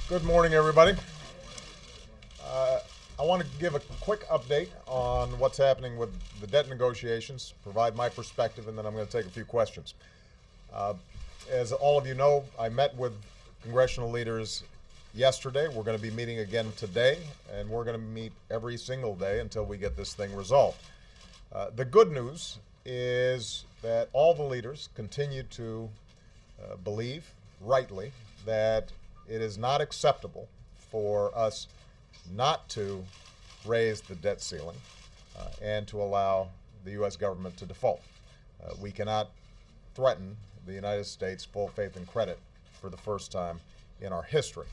Good morning, everybody. I want to give a quick update on what's happening with the debt negotiations, provide my perspective, and then I'm going to take a few questions. As all of you know, I met with congressional leaders yesterday. We're going to be meeting again today, and we're going to meet every single day until we get this thing resolved. The good news is that all the leaders continue to believe, rightly, that it is not acceptable for us not to raise the debt ceiling and to allow the U.S. government to default. We cannot threaten the United States full faith and credit for the first time in our history.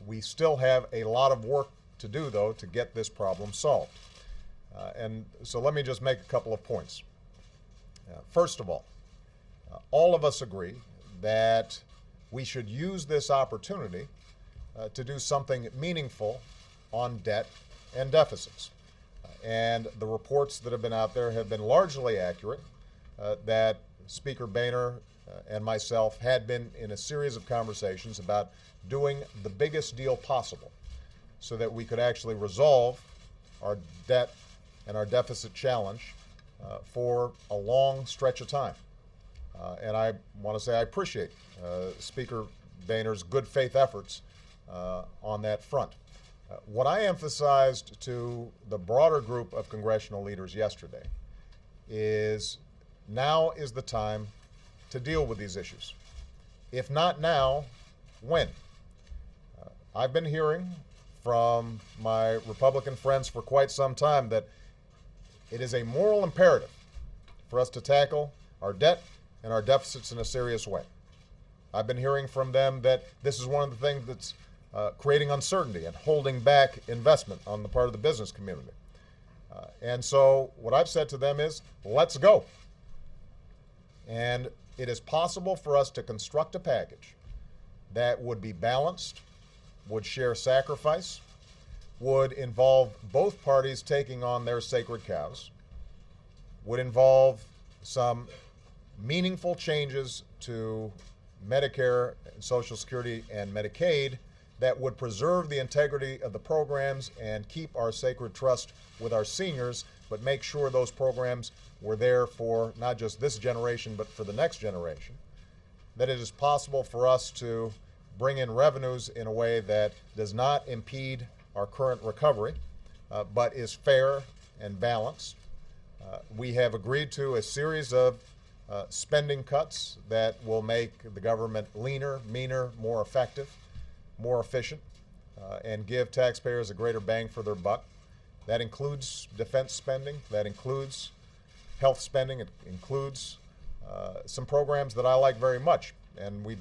We still have a lot of work to do, though, to get this problem solved. And so let me just make a couple of points. First of all of us agree that we should use this opportunity to do something meaningful on debt and deficits. And the reports that have been out there have been largely accurate, that Speaker Boehner and myself had been in a series of conversations about doing the biggest deal possible so that we could actually resolve our debt and our deficit challenge for a long stretch of time. And I want to say I appreciate Speaker Boehner's good faith efforts on that front. What I emphasized to the broader group of congressional leaders yesterday is now is the time to deal with these issues. If not now, when? I've been hearing from my Republican friends for quite some time that it is a moral imperative for us to tackle our debt and our deficits in a serious way. I've been hearing from them that this is one of the things that's creating uncertainty and holding back investment on the part of the business community. And so what I've said to them is, let's go. And it is possible for us to construct a package that would be balanced, would share sacrifice, would involve both parties taking on their sacred cows, would involve some meaningful changes to Medicare, Social Security, and Medicaid that would preserve the integrity of the programs and keep our sacred trust with our seniors, but make sure those programs were there for not just this generation, but for the next generation. That it is possible for us to bring in revenues in a way that does not impede our current recovery, but is fair and balanced. We have agreed to a series of spending cuts that will make the government leaner, meaner, more effective, more efficient, and give taxpayers a greater bang for their buck. That includes defense spending, that includes health spending, it includes some programs that I like very much and we'd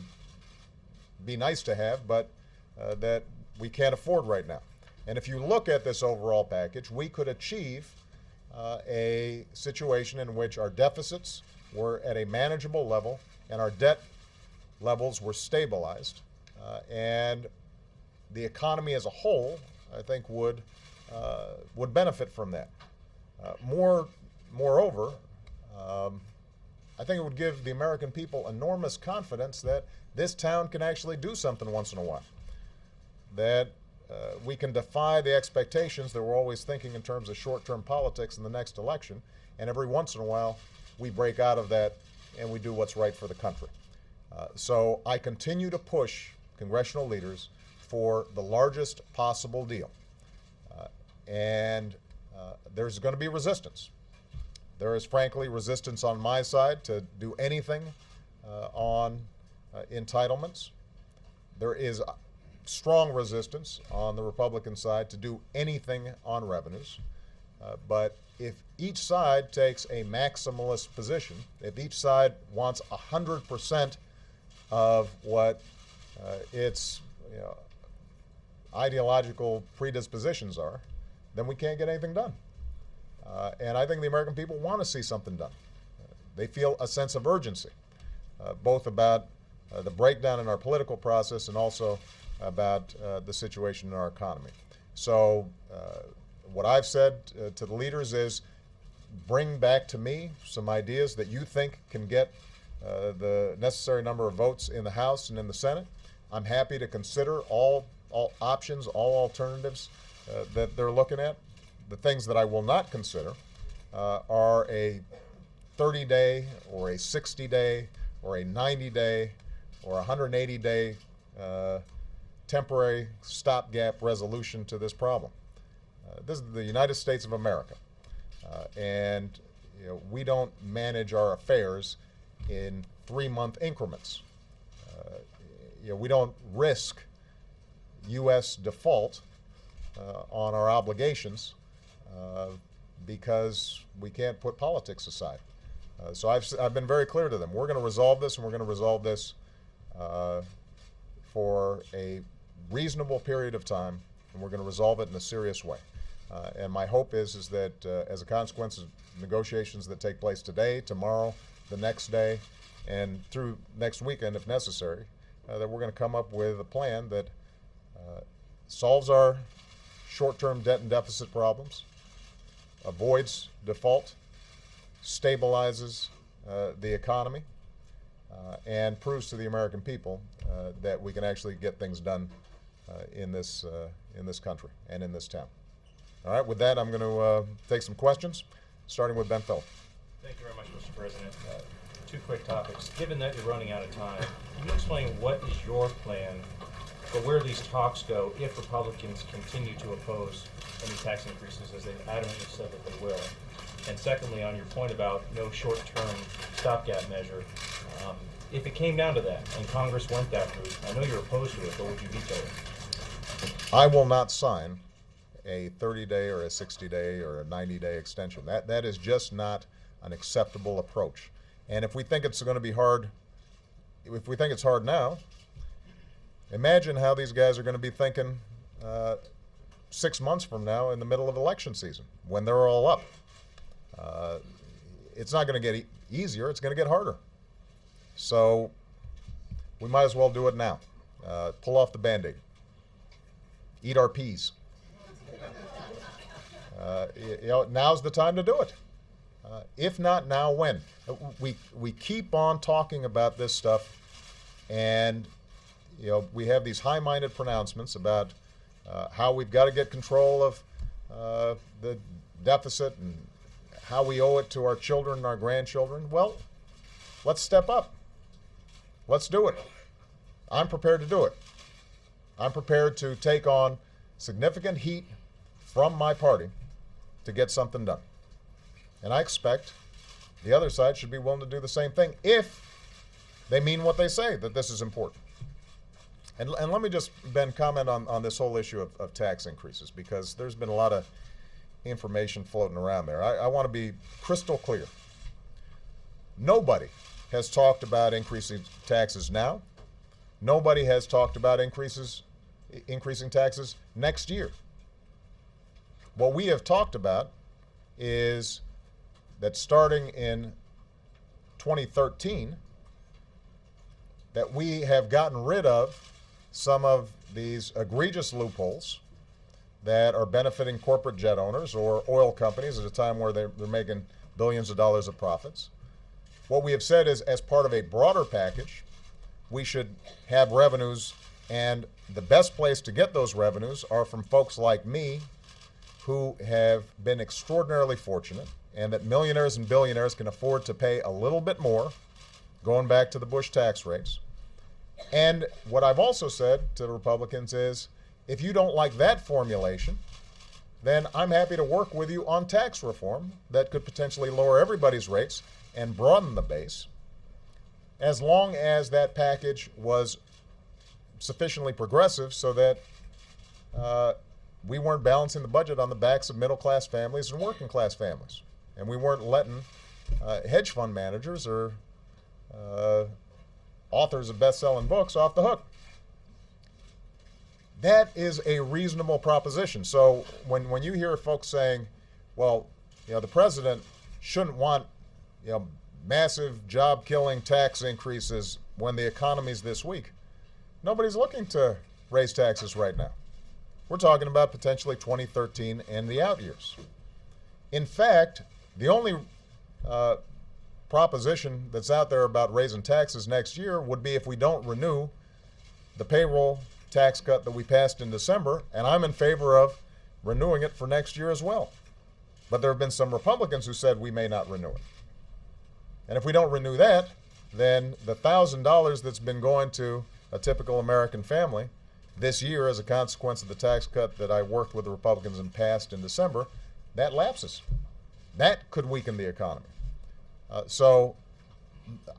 be nice to have, but that we can't afford right now. And if you look at this overall package, we could achieve a situation in which our deficits were at a manageable level and our debt levels were stabilized, and the economy as a whole, I think, would benefit from that. Moreover, I think it would give the American people enormous confidence that this town can actually do something once in a while, that we can defy the expectations that we're always thinking in terms of short-term politics in the next election, and every once in a while we break out of that and we do what's right for the country. So I continue to push congressional leaders for the largest possible deal. And there's going to be resistance. There is, frankly, resistance on my side to do anything on entitlements. There is strong resistance on the Republican side to do anything on revenues. But if each side takes a maximalist position, if each side wants 100% of what its ideological predispositions are, then we can't get anything done. And I think the American people want to see something done. They feel a sense of urgency, both about the breakdown in our political process and also about the situation in our economy. So what I've said to the leaders is bring back to me some ideas that you think can get the necessary number of votes in the House and in the Senate. I'm happy to consider all options, all alternatives that they're looking at. The things that I will not consider are a 30-day or a 60-day or a 90-day or 180-day temporary stopgap resolution to this problem. This is the United States of America, and we don't manage our affairs in 3-month increments. We don't risk U.S. default on our obligations because we can't put politics aside. So I've been very clear to them. We're going to resolve this, and we're going to resolve this for a reasonable period of time, and we're going to resolve it in a serious way. And my hope is that as a consequence of negotiations that take place today, tomorrow, the next day, and through next weekend if necessary, that we're going to come up with a plan that solves our short-term debt and deficit problems, avoids default, stabilizes the economy, and proves to the American people that we can actually get things done in this country and in this town. All right, with that, I'm going to take some questions, starting with Ben Phillip. Thank you very much, Mr. President. Two quick topics. Given that you're running out of time, can you explain what is your plan for where these talks go if Republicans continue to oppose any tax increases, as they've adamantly said that they will? And secondly, on your point about no short-term stopgap measure, if it came down to that and Congress went that route, I know you're opposed to it, but would you veto it? I will not sign a 30-day or a 60-day or a 90-day extension. That is just not an acceptable approach. And if we think it's going to be hard, if we think it's hard now, imagine how these guys are going to be thinking 6 months from now in the middle of election season when they're all up. It's not going to get easier, it's going to get harder. So we might as well do it now. Pull off the Band-Aid. Eat our peas. Now's the time to do it. If not now, when? We keep on talking about this stuff, and we have these high-minded pronouncements about how we've got to get control of the deficit and how we owe it to our children and our grandchildren. Well, let's step up. Let's do it. I'm prepared to do it. I'm prepared to take on significant heat from my party to get something done. And I expect the other side should be willing to do the same thing if they mean what they say, that this is important. And let me just, Ben, comment on this whole issue of tax increases, because there's been a lot of information floating around there. I want to be crystal clear. Nobody has talked about increasing taxes now. Nobody has talked about increasing taxes next year. What we have talked about is that starting in 2013, that we have gotten rid of some of these egregious loopholes that are benefiting corporate jet owners or oil companies at a time where they're making billions of dollars of profits. What we have said is, as part of a broader package, we should have revenues, and the best place to get those revenues are from folks like me who have been extraordinarily fortunate, and that millionaires and billionaires can afford to pay a little bit more, going back to the Bush tax rates. And what I've also said to the Republicans is, if you don't like that formulation, then I'm happy to work with you on tax reform that could potentially lower everybody's rates and broaden the base, as long as that package was sufficiently progressive so that we weren't balancing the budget on the backs of middle-class families and working-class families. And we weren't letting hedge fund managers or authors of best-selling books off the hook. That is a reasonable proposition. So when you hear folks saying, well, the president shouldn't want massive job-killing tax increases when the economy's this weak, nobody's looking to raise taxes right now. We're talking about potentially 2013 and the out years. In fact, the only proposition that's out there about raising taxes next year would be if we don't renew the payroll tax cut that we passed in December, and I'm in favor of renewing it for next year as well. But there have been some Republicans who said we may not renew it. And if we don't renew that, then the $1,000 that's been going to a typical American family this year as a consequence of the tax cut that I worked with the Republicans and passed in December, that lapses. That could weaken the economy. So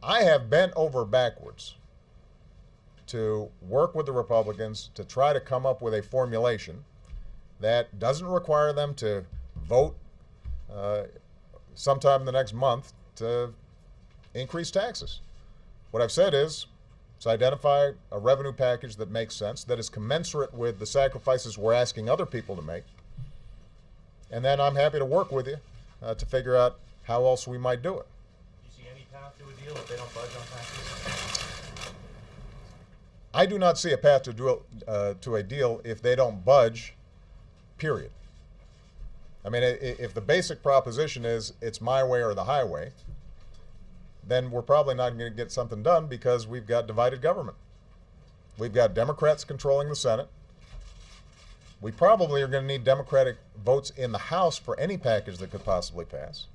I have bent over backwards to work with the Republicans to try to come up with a formulation that doesn't require them to vote sometime in the next month to increase taxes. What I've said is, let's identify a revenue package that makes sense, that is commensurate with the sacrifices we're asking other people to make, and then I'm happy to work with you to figure out how else we might do it. Do you see any path to a deal if they don't budge on taxes? I do not see a path to a deal if they don't budge, period. I mean, if the basic proposition is it's my way or the highway, then we're probably not going to get something done because we've got divided government. We've got Democrats controlling the Senate. We probably are going to need Democratic votes in the House for any package that could possibly pass.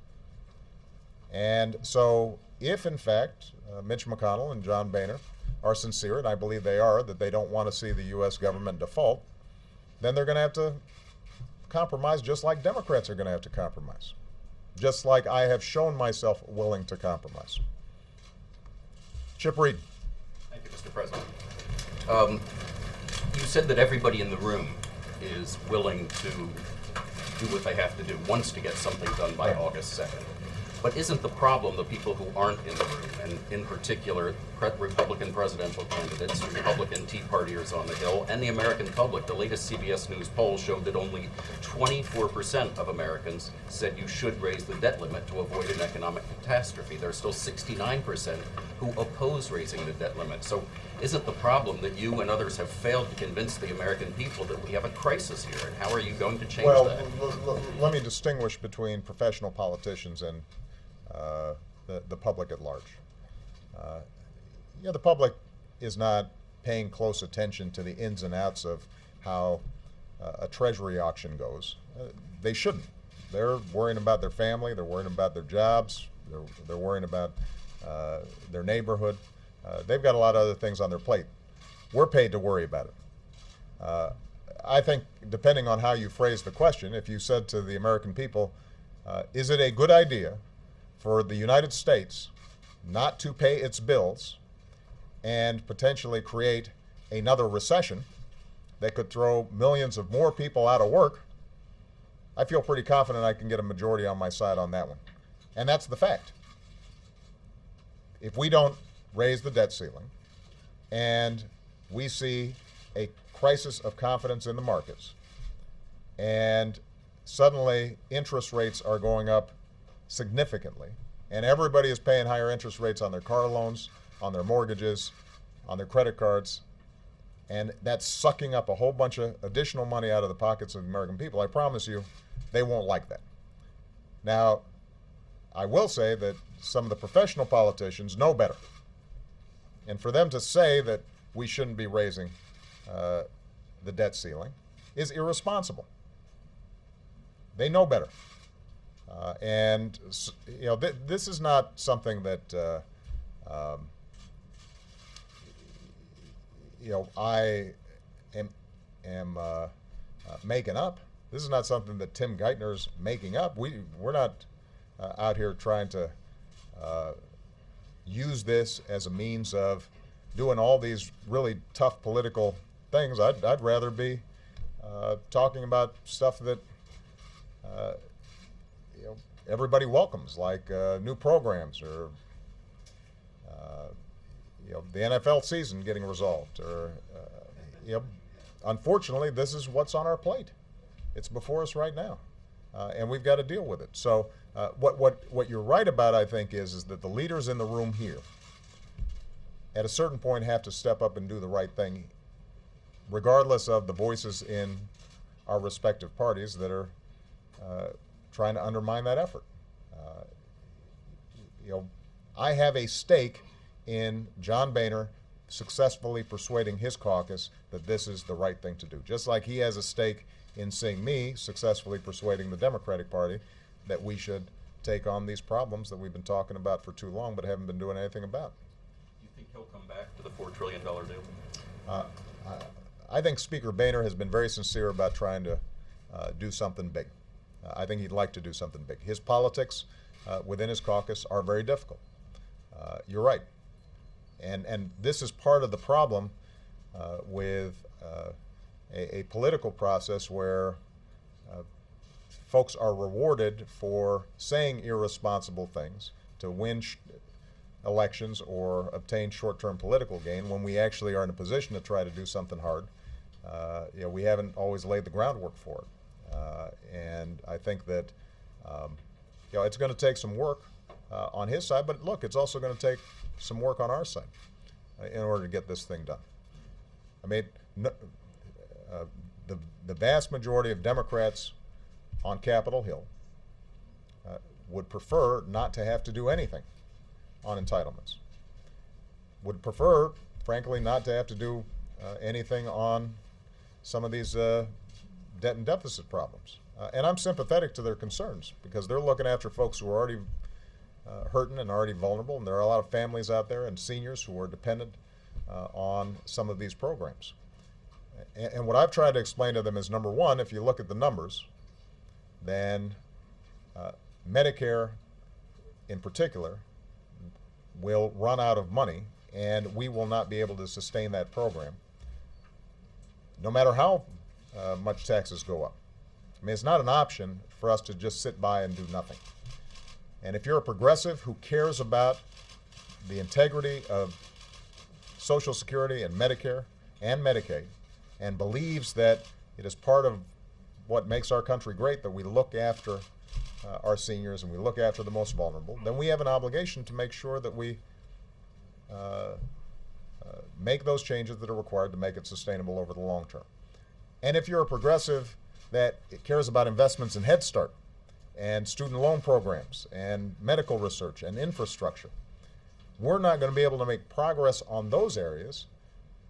And so if, in fact, Mitch McConnell and John Boehner are sincere, and I believe they are, that they don't want to see the U.S. government default, then they're going to have to compromise just like Democrats are going to have to compromise, just like I have shown myself willing to compromise. Chip Reed. Thank you, Mr. President. You said that everybody in the room is willing to do what they have to do, wants to get something done by August 2nd. But isn't the problem the people who aren't in the room, and in particular Republican presidential candidates, Republican Tea Partiers on the Hill, and the American public? The latest CBS News poll showed that only 24% of Americans said you should raise the debt limit to avoid an economic catastrophe. There are still 69% who oppose raising the debt limit. So isn't the problem that you and others have failed to convince the American people that we have a crisis here, and how are you going to change that? Well, let me distinguish between professional politicians and the public at large. The public is not paying close attention to the ins and outs of how a treasury auction goes. They shouldn't. They're worrying about their family, they're worrying about their jobs, they're worrying about their neighborhood. They've got a lot of other things on their plate. We're paid to worry about it. I think, depending on how you phrase the question, if you said to the American people, is it a good idea for the United States not to pay its bills and potentially create another recession that could throw millions of more people out of work, I feel pretty confident I can get a majority on my side on that one. And that's the fact. If we don't raise the debt ceiling and we see a crisis of confidence in the markets and suddenly interest rates are going up significantly, and everybody is paying higher interest rates on their car loans, on their mortgages, on their credit cards, and that's sucking up a whole bunch of additional money out of the pockets of the American people, I promise you, they won't like that. Now, I will say that some of the professional politicians know better. And for them to say that we shouldn't be raising the debt ceiling is irresponsible. They know better. This is not something that I am making up. This is not something that Tim Geithner's making up. We're not out here trying to use this as a means of doing all these really tough political things. I'd rather be talking about stuff that everybody welcomes, like new programs or the NFL season getting resolved. Or unfortunately, this is what's on our plate. It's before us right now, and we've got to deal with it. So what you're right about, I think, is that the leaders in the room here, at a certain point, have to step up and do the right thing, regardless of the voices in our respective parties that are trying to undermine that effort. I have a stake in John Boehner successfully persuading his caucus that this is the right thing to do. Just like he has a stake in seeing me successfully persuading the Democratic Party that we should take on these problems that we've been talking about for too long but haven't been doing anything about. You think he'll come back to the $4 trillion deal? I think Speaker Boehner has been very sincere about trying to do something big. I think he'd like to do something big. His politics within his caucus are very difficult. You're right. And this is part of the problem with a political process where folks are rewarded for saying irresponsible things to win elections or obtain short-term political gain when we actually are in a position to try to do something hard. We haven't always laid the groundwork for it. And I think that it's going to take some work on his side, but look, it's also going to take some work on our side in order to get this thing done. I mean, the vast majority of Democrats on Capitol Hill would prefer not to have to do anything on entitlements. Would prefer, frankly, not to have to do anything on some of these debt and deficit problems. And I'm sympathetic to their concerns because they're looking after folks who are already hurting and already vulnerable, and there are a lot of families out there and seniors who are dependent on some of these programs. And what I've tried to explain to them is, number one, if you look at the numbers, then Medicare in particular will run out of money, and we will not be able to sustain that program no matter how much taxes go up. I mean, it's not an option for us to just sit by and do nothing. And if you're a progressive who cares about the integrity of Social Security and Medicare and Medicaid and believes that it is part of what makes our country great that we look after our seniors and we look after the most vulnerable, then we have an obligation to make sure that we make those changes that are required to make it sustainable over the long term. And if you're a progressive that cares about investments in Head Start and student loan programs and medical research and infrastructure, we're not going to be able to make progress on those areas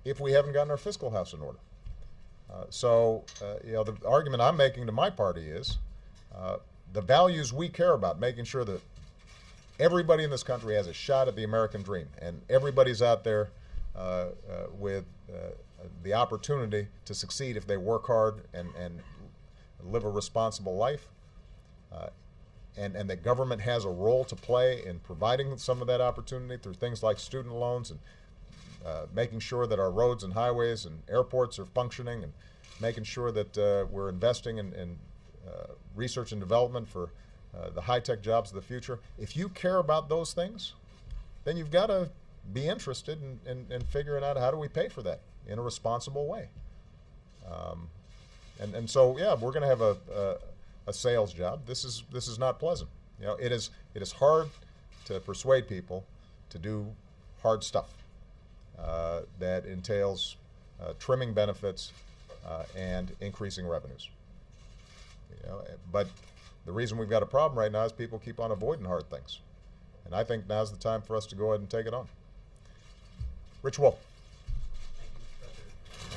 if we haven't gotten our fiscal house in order. The argument I'm making to my party is the values we care about, making sure that everybody in this country has a shot at the American dream and everybody's out there with the opportunity to succeed if they work hard and live a responsible life, and that government has a role to play in providing some of that opportunity through things like student loans and making sure that our roads and highways and airports are functioning and making sure that we're investing in research and development for the high-tech jobs of the future. If you care about those things, then you've got to be interested in figuring out how do we pay for that in a responsible way. So we're going to have a sales job. This is not pleasant. It is hard to persuade people to do hard stuff that entails trimming benefits and increasing revenues. But the reason we've got a problem right now is people keep on avoiding hard things, and I think now's the time for us to go ahead and take it on. Rich Wolf.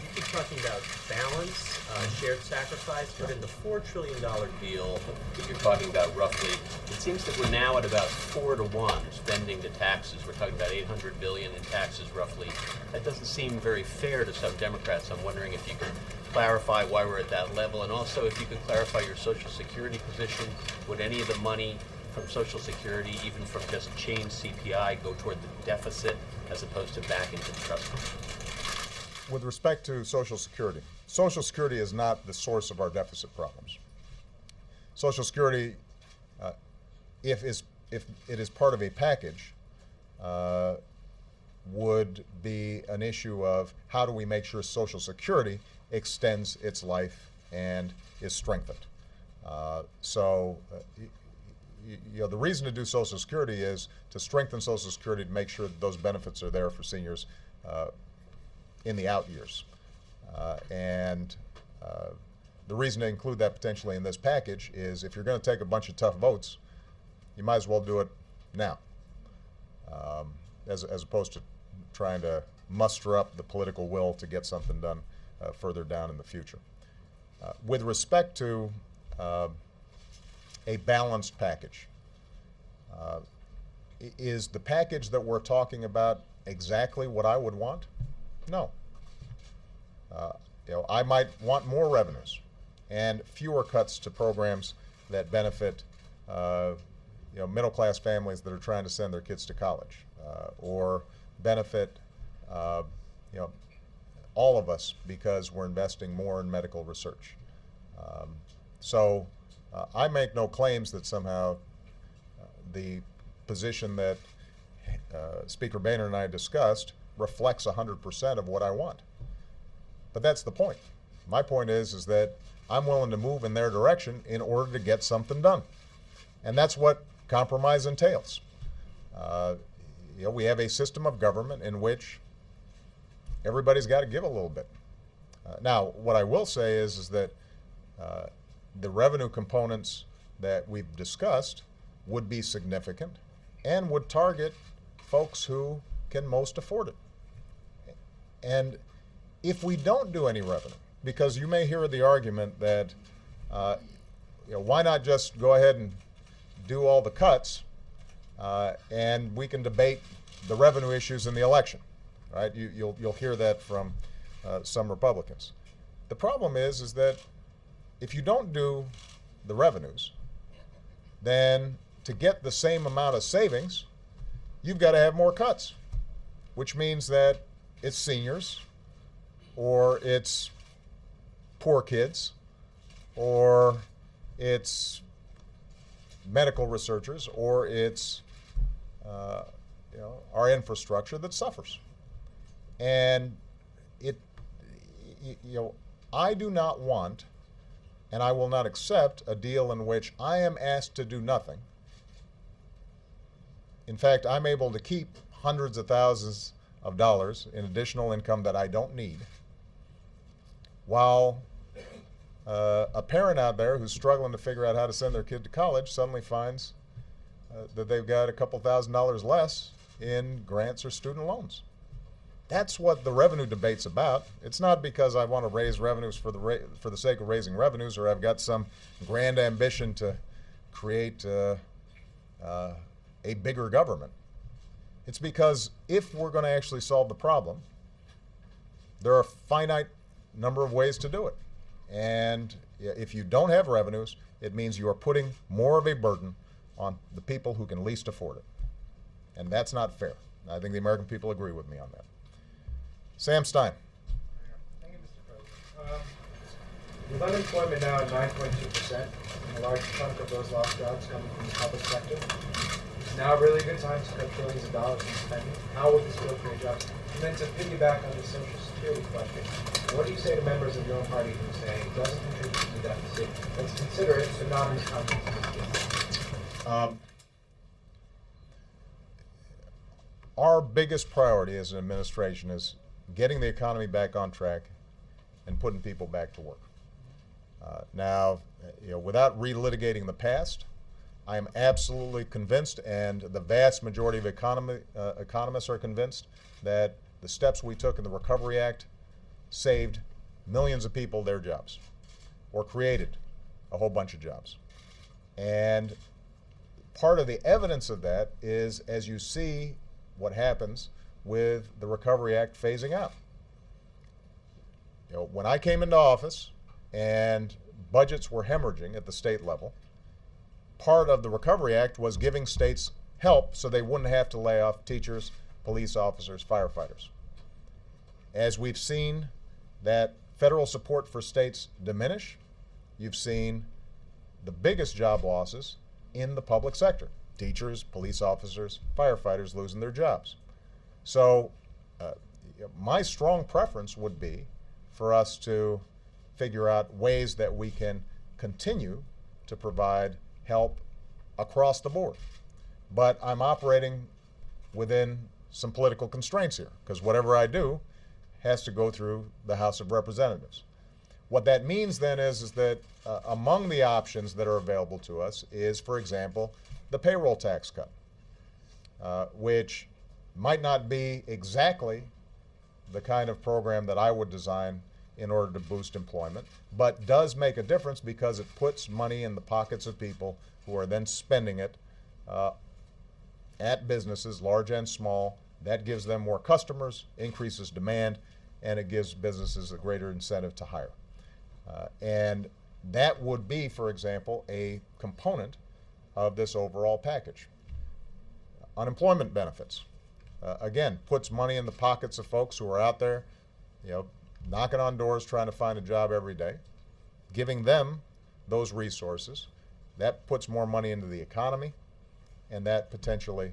You keep talking about balance, shared sacrifice, but in the $4 trillion deal that you're talking about roughly, it seems that we're now at about 4 to 1 spending to taxes. We're talking about $800 billion in taxes roughly. That doesn't seem very fair to some Democrats. I'm wondering if you could clarify why we're at that level, and also if you could clarify your Social Security position. Would any of the money from Social Security, even from just change CPI, go toward the deficit as opposed to back into the trust fund? With respect to Social Security is not the source of our deficit problems. Social Security, if it is part of a package, would be an issue of how do we make sure Social Security extends its life and is strengthened. The reason to do Social Security is to strengthen Social Security to make sure that those benefits are there for seniors in the out years. The reason to include that potentially in this package is if you're going to take a bunch of tough votes, you might as well do it now, as opposed to trying to muster up the political will to get something done further down in the future. With respect to a balanced package, is the package that we're talking about exactly what I would want? No. I might want more revenues and fewer cuts to programs that benefit middle-class families that are trying to send their kids to college, or benefit all of us because we're investing more in medical research. So I make no claims that somehow the position that Speaker Boehner and I discussed reflects 100% of what I want. But that's the point. My point is that I'm willing to move in their direction in order to get something done. And that's what compromise entails. We have a system of government in which everybody's got to give a little bit. Now, what I will say is that the revenue components that we've discussed would be significant and would target folks who can most afford it. And if we don't do any revenue, because you may hear the argument that why not just go ahead and do all the cuts and we can debate the revenue issues in the election, right? You'll hear that from some Republicans. The problem is that if you don't do the revenues, then to get the same amount of savings, you've got to have more cuts, which means that it's seniors, or it's poor kids, or it's medical researchers, or it's our infrastructure that suffers. And I do not want, and I will not accept, a deal in which I am asked to do nothing. In fact, I'm able to keep hundreds of thousands of dollars in additional income that I don't need, while a parent out there who's struggling to figure out how to send their kid to college suddenly finds that they've got a couple $1,000s less in grants or student loans. That's what the revenue debate's about. It's not because I want to raise revenues for the sake of raising revenues, or I've got some grand ambition to create a bigger government. It's because if we're going to actually solve the problem, there are a finite number of ways to do it. And if you don't have revenues, it means you are putting more of a burden on the people who can least afford it. And that's not fair. I think the American people agree with me on that. Sam Stein. Thank you, Mr. President. With unemployment now at 9.2%, and a large chunk of those lost jobs coming from the public sector, it's now a really good time to cut trillions of dollars in spending. How will this bill create jobs? And then to piggyback on the Social Security question, what do you say to members of your own party who say it doesn't contribute to the deficit? Let's consider it, but not in the context of this case. Our biggest priority as an administration is getting the economy back on track and putting people back to work. Now, without relitigating the past, I am absolutely convinced, and the vast majority of economists are convinced, that the steps we took in the Recovery Act saved millions of people their jobs, or created a whole bunch of jobs. And part of the evidence of that is as you see what happens with the Recovery Act phasing out. When I came into office and budgets were hemorrhaging at the state level, part of the Recovery Act was giving states help so they wouldn't have to lay off teachers, police officers, firefighters. As we've seen that federal support for states diminish, you've seen the biggest job losses in the public sector. Teachers, police officers, firefighters losing their jobs. So my strong preference would be for us to figure out ways that we can continue to provide help across the board. But I'm operating within some political constraints here, because whatever I do has to go through the House of Representatives. What that means then is that among the options that are available to us is, for example, the payroll tax cut, which might not be exactly the kind of program that I would design in order to boost employment, but does make a difference because it puts money in the pockets of people who are then spending it at businesses, large and small. That gives them more customers, increases demand, and it gives businesses a greater incentive to hire. And that would be, for example, a component of this overall package. Unemployment benefits, again, puts money in the pockets of folks who are out there, knocking on doors trying to find a job every day, giving them those resources. That puts more money into the economy, and that potentially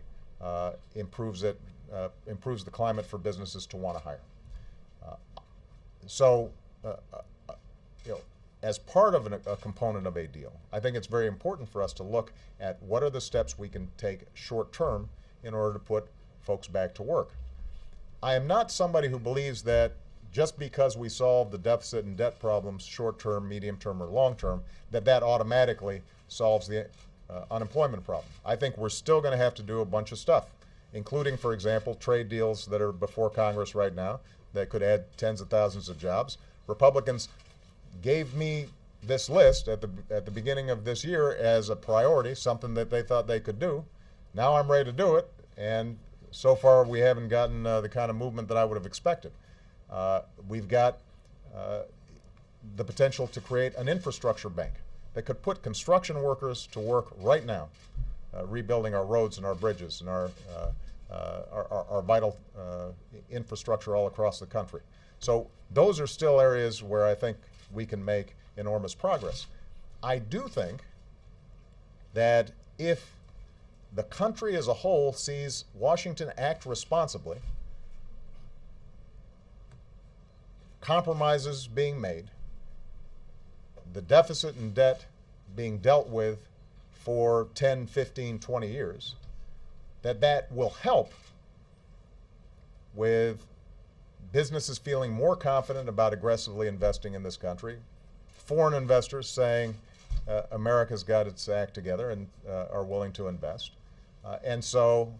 improves the climate for businesses to want to hire. As part of a component of a deal, I think it's very important for us to look at what are the steps we can take short term in order to put folks back to work. I am not somebody who believes that just because we solve the deficit and debt problems short term, medium term, or long term, that automatically solves the unemployment problem. I think we're still going to have to do a bunch of stuff, including, for example, trade deals that are before Congress right now that could add tens of thousands of jobs. Republicans gave me this list at the beginning of this year as a priority, something that they thought they could do. Now I'm ready to do it, and so far we haven't gotten the kind of movement that I would have expected. We've got the potential to create an infrastructure bank that could put construction workers to work right now, rebuilding our roads and our bridges and our vital infrastructure all across the country. So those are still areas where I think we can make enormous progress. I do think that if the country as a whole sees Washington act responsibly, compromises being made, the deficit and debt being dealt with for 10, 15, 20 years, that will help with businesses feeling more confident about aggressively investing in this country, foreign investors saying America's got its act together and are willing to invest. And so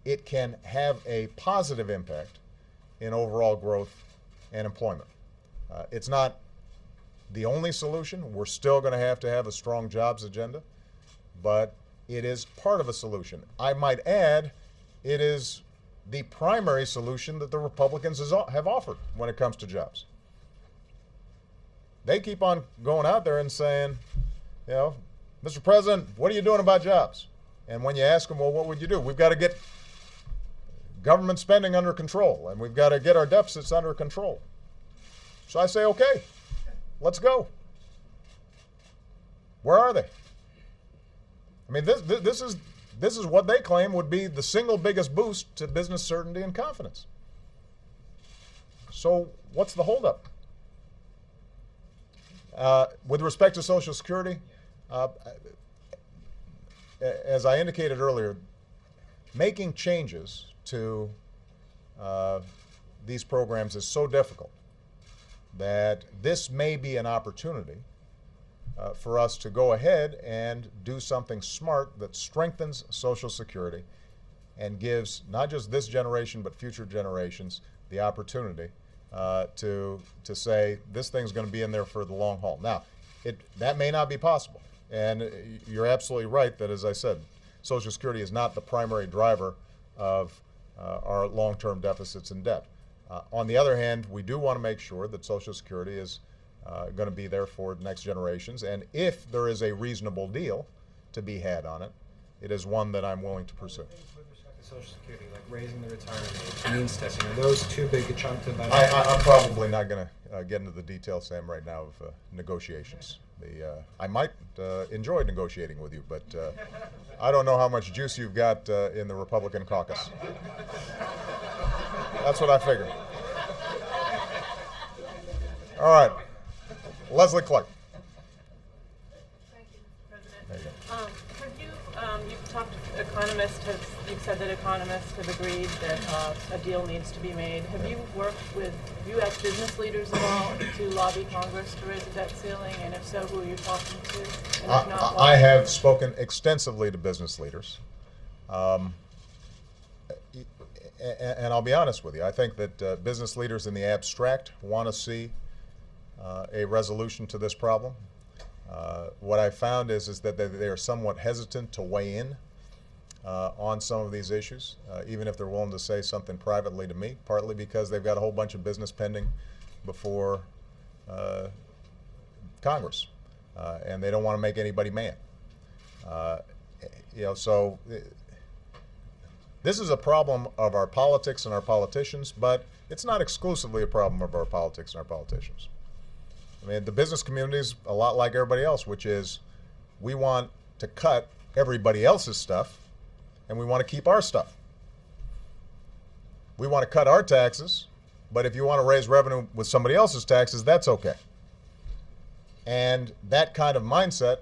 it can have a positive impact in overall growth and employment. It's not the only solution. We're still going to have a strong jobs agenda, but it is part of a solution. I might add, it is the primary solution that the Republicans have offered when it comes to jobs. They keep on going out there and saying, Mr. President, what are you doing about jobs? And when you ask them, well, what would you do? We've got to get government spending under control, and we've got to get our deficits under control. So I say, okay, let's go. Where are they? I mean, this is what they claim would be the single biggest boost to business certainty and confidence. So what's the holdup? With respect to Social Security, as I indicated earlier, making changes to these programs is so difficult that this may be an opportunity for us to go ahead and do something smart that strengthens Social Security and gives not just this generation but future generations the opportunity to say this thing's going to be in there for the long haul. Now, that may not be possible, and you're absolutely right that, as I said, Social Security is not the primary driver of our long-term deficits and debt. On the other hand, we do want to make sure that Social Security is going to be there for the next generations, and if there is a reasonable deal to be had on it, it is one that I'm willing to pursue. With respect to Social Security, like raising the retirement age, means testing, are those too big a chunk to benefit? I'm probably not going to get into the details, Sam, right now of negotiations. I might enjoy negotiating with you, but I don't know how much juice you've got in the Republican caucus. That's what I figured. All right. Leslie Clark. Thank you, Mr. President. There you go. You've said that economists have agreed that a deal needs to be made. Have you asked business leaders at all to lobby Congress to raise the debt ceiling? And if so, who are you talking to? And if not, why? I have spoken extensively to business leaders. And I'll be honest with you, I think that business leaders in the abstract want to see a resolution to this problem. What I found is that they are somewhat hesitant to weigh in on some of these issues, even if they're willing to say something privately to me, partly because they've got a whole bunch of business pending before Congress, and they don't want to make anybody mad. So this is a problem of our politics and our politicians, but it's not exclusively a problem of our politics and our politicians. I mean, the business community is a lot like everybody else, which is we want to cut everybody else's stuff, and we want to keep our stuff. We want to cut our taxes, but if you want to raise revenue with somebody else's taxes, that's okay. And that kind of mindset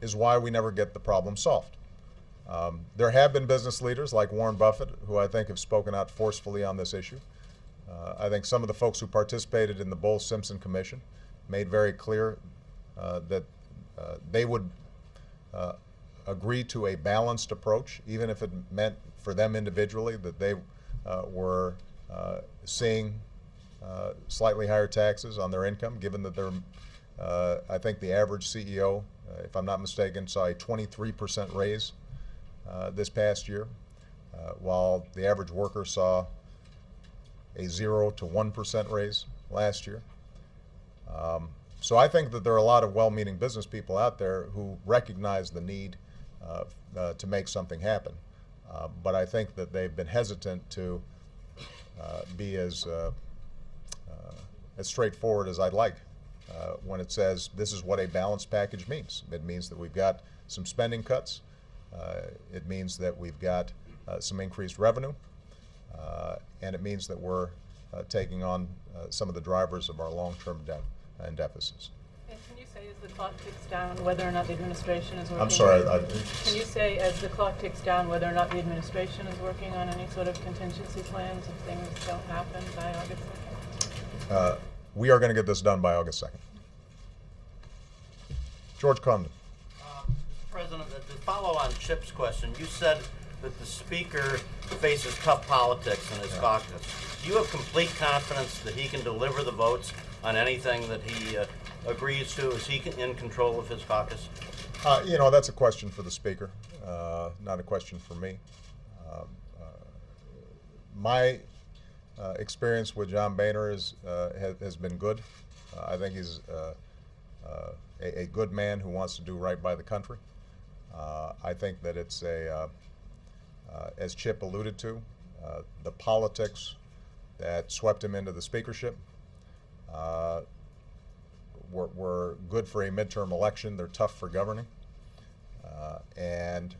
is why we never get the problem solved. There have been business leaders like Warren Buffett who I think have spoken out forcefully on this issue. I think some of the folks who participated in the Bowles-Simpson Commission made very clear that they would agree to a balanced approach, even if it meant for them individually that they were seeing slightly higher taxes on their income, given that they're, I think the average CEO, if I'm not mistaken, saw a 23% raise this past year, while the average worker saw a 0 to 1% raise last year. So I think that there are a lot of well-meaning business people out there who recognize the need to make something happen. But I think that they've been hesitant to be as straightforward as I'd like when it says this is what a balanced package means. It means that we've got some spending cuts. It means that we've got some increased revenue. And it means that we're taking on some of the drivers of our long-term debt and deficits. And can you say, as the clock ticks down, whether or not the administration is working? I'm sorry. Can you say, as the clock ticks down, whether or not the administration is working on any sort of contingency plans if things don't happen by August 2nd? We are going to get this done by August 2nd. George Condon. President, to follow on Chip's question, you said that the Speaker faces tough politics in his caucus. Do you have complete confidence that he can deliver the votes on anything that he agrees to? Is he in control of his caucus? That's a question for the Speaker, not a question for me. My experience with John Boehner has been good. I think he's a good man who wants to do right by the country. I think that it's as Chip alluded to, the politics that swept him into the speakership were good for a midterm election. They're tough for governing. And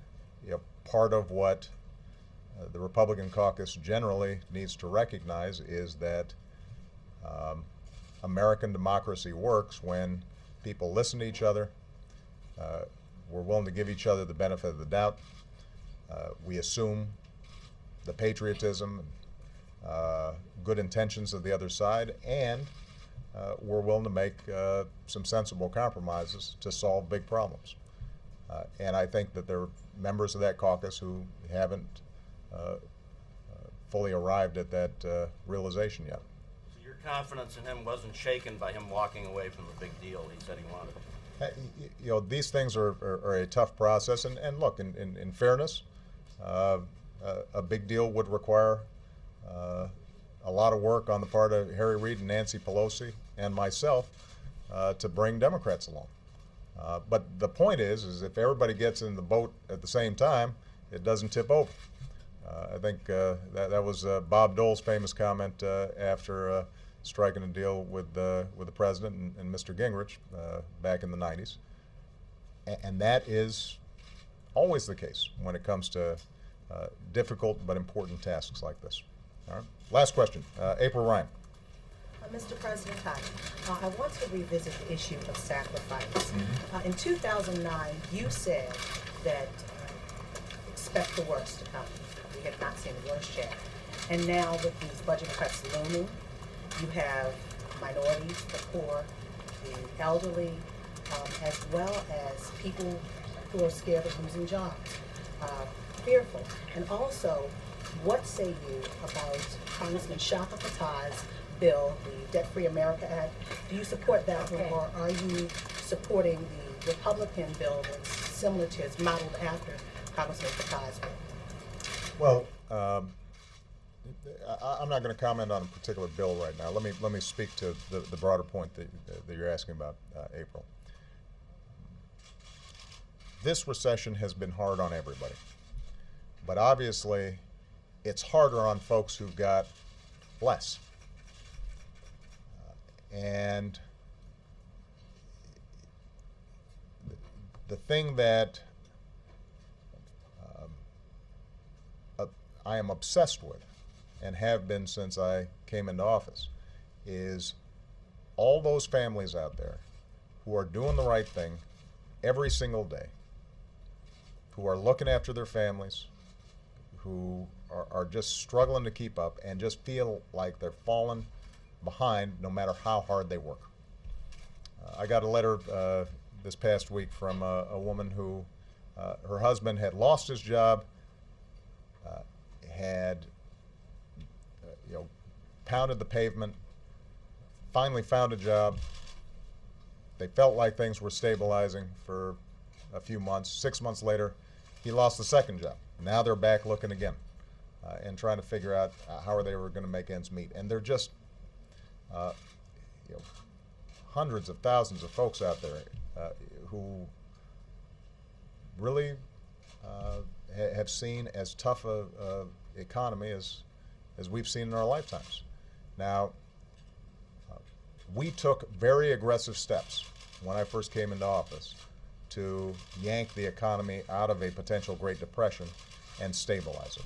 part of what the Republican caucus generally needs to recognize is that American democracy works when people listen to each other. We're willing to give each other the benefit of the doubt. We assume the patriotism, good intentions of the other side, and we're willing to make some sensible compromises to solve big problems. And I think that there are members of that caucus who haven't fully arrived at that realization yet. So your confidence in him wasn't shaken by him walking away from the big deal he said he wanted? These things are a tough process, and look, in fairness, a big deal would require a lot of work on the part of Harry Reid and Nancy Pelosi and myself to bring Democrats along. But the point is if everybody gets in the boat at the same time, it doesn't tip over. I think that was Bob Dole's famous comment after striking a deal with the president and Mr. Gingrich back in the 90s. And that is always the case when it comes to difficult but important tasks like this. All right. Last question. April Ryan. Mr. President, hi. I want to revisit the issue of sacrifice. In 2009, you said that expect the worst to come. We have not seen the worst yet. And now with these budget cuts looming, you have minorities, the poor, the elderly, as well as people who are scared of losing jobs, fearful. And also, What say you about Congressman Shaka Fattah's bill, the Debt-Free America Act? Do you support that one, or are you supporting the Republican bill that's similar to, it's modeled after Congressman Fattah's bill? Well, I'm not going to comment on a particular bill right now. Let me speak to the broader point that you're asking about, April. This recession has been hard on everybody, but obviously it's harder on folks who've got less. And the thing that I am obsessed with, and have been since I came into office, is all those families out there who are doing the right thing every single day, who are looking after their families, who are just struggling to keep up and just feel like they're falling behind no matter how hard they work. I got a letter this past week from a woman who her husband had lost his job, had pounded the pavement, finally found a job. They felt like things were stabilizing for a few months. 6 months later, he lost the second job. Now they're back looking again and trying to figure out how they were going to make ends meet. And they're just hundreds of thousands of folks out there who really have seen as tough a economy as we've seen in our lifetimes. Now, we took very aggressive steps when I first came into office to yank the economy out of a potential Great Depression and stabilize it.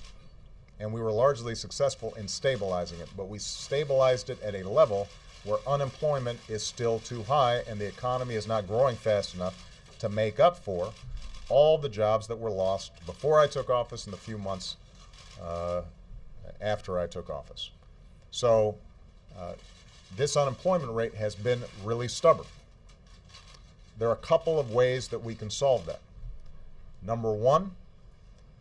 And we were largely successful in stabilizing it, but we stabilized it at a level where unemployment is still too high and the economy is not growing fast enough to make up for all the jobs that were lost before I took office and the few months after I took office. So this unemployment rate has been really stubborn. There are a couple of ways that we can solve that. Number one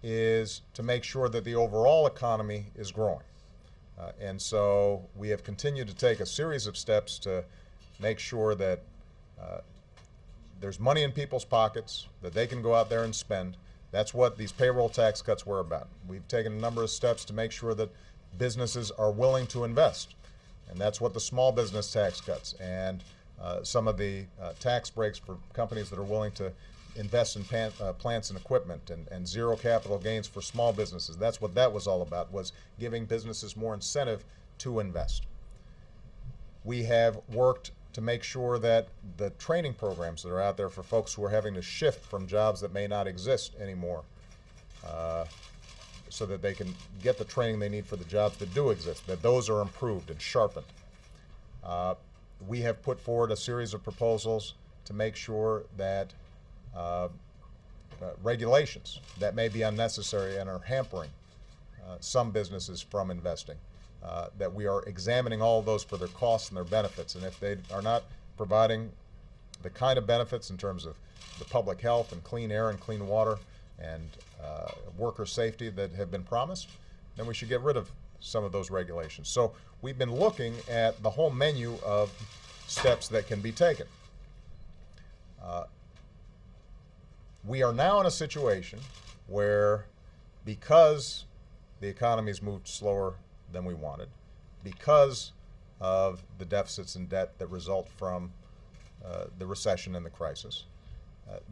is to make sure that the overall economy is growing. And so we have continued to take a series of steps to make sure that there's money in people's pockets, that they can go out there and spend. That's what these payroll tax cuts were about. We've taken a number of steps to make sure that businesses are willing to invest. And that's what the small business tax cuts and some of the tax breaks for companies that are willing to invest in plants and equipment and zero capital gains for small businesses. That's what that was all about, was giving businesses more incentive to invest. We have worked to make sure that the training programs that are out there for folks who are having to shift from jobs that may not exist anymore so that they can get the training they need for the jobs that do exist, that those are improved and sharpened. We have put forward a series of proposals to make sure that regulations that may be unnecessary and are hampering some businesses from investing, that we are examining all of those for their costs and their benefits. And if they are not providing the kind of benefits in terms of the public health and clean air and clean water and worker safety that have been promised, then we should get rid of some of those regulations. So we've been looking at the whole menu of steps that can be taken. We are now in a situation where, because the economy's moved slower than we wanted, because of the deficits and debt that result from the recession and the crisis,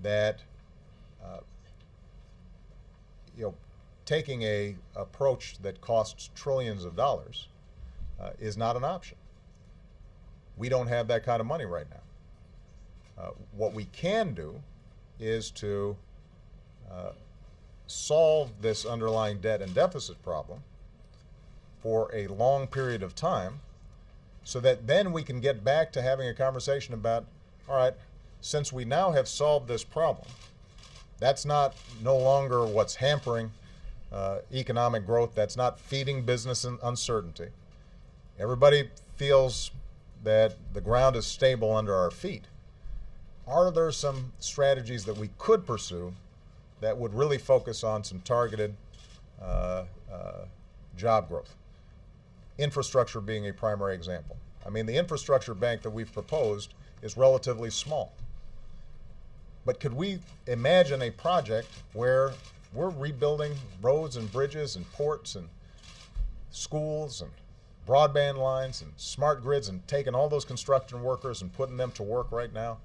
that taking a approach that costs trillions of dollars is not an option. We don't have that kind of money right now. What we can do is to solve this underlying debt and deficit problem for a long period of time, so that then we can get back to having a conversation about, all right, since we now have solved this problem, that's no longer what's hampering economic growth, that's not feeding business uncertainty. Everybody feels that the ground is stable under our feet. Are there some strategies that we could pursue that would really focus on some targeted job growth. Infrastructure being a primary example. I mean, the infrastructure bank that we've proposed is relatively small. But could we imagine a project where we're rebuilding roads and bridges and ports and schools and broadband lines and smart grids and taking all those construction workers and putting them to work right now?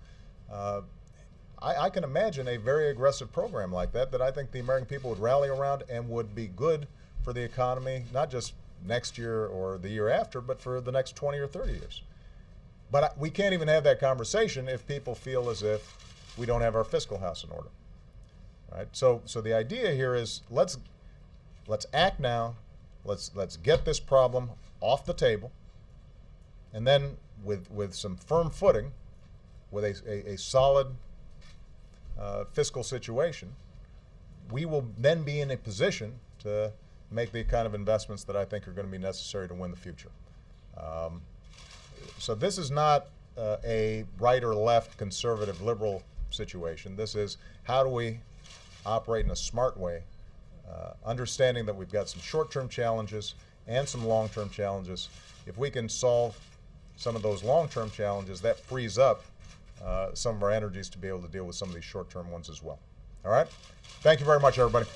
I can imagine a very aggressive program like that I think the American people would rally around and would be good for the economy, not just next year or the year after, but for the next 20 or 30 years. But we can't even have that conversation if people feel as if we don't have our fiscal house in order. Right? So the idea here is let's act now. Let's get this problem off the table, and then with some firm footing, with a solid fiscal situation, we will then be in a position to make the kind of investments that I think are going to be necessary to win the future. So this is not a right or left, conservative, liberal situation. This is how do we operate in a smart way, understanding that we've got some short-term challenges and some long-term challenges. If we can solve some of those long-term challenges, that frees up some of our energies to be able to deal with some of these short-term ones as well. All right? Thank you very much, everybody.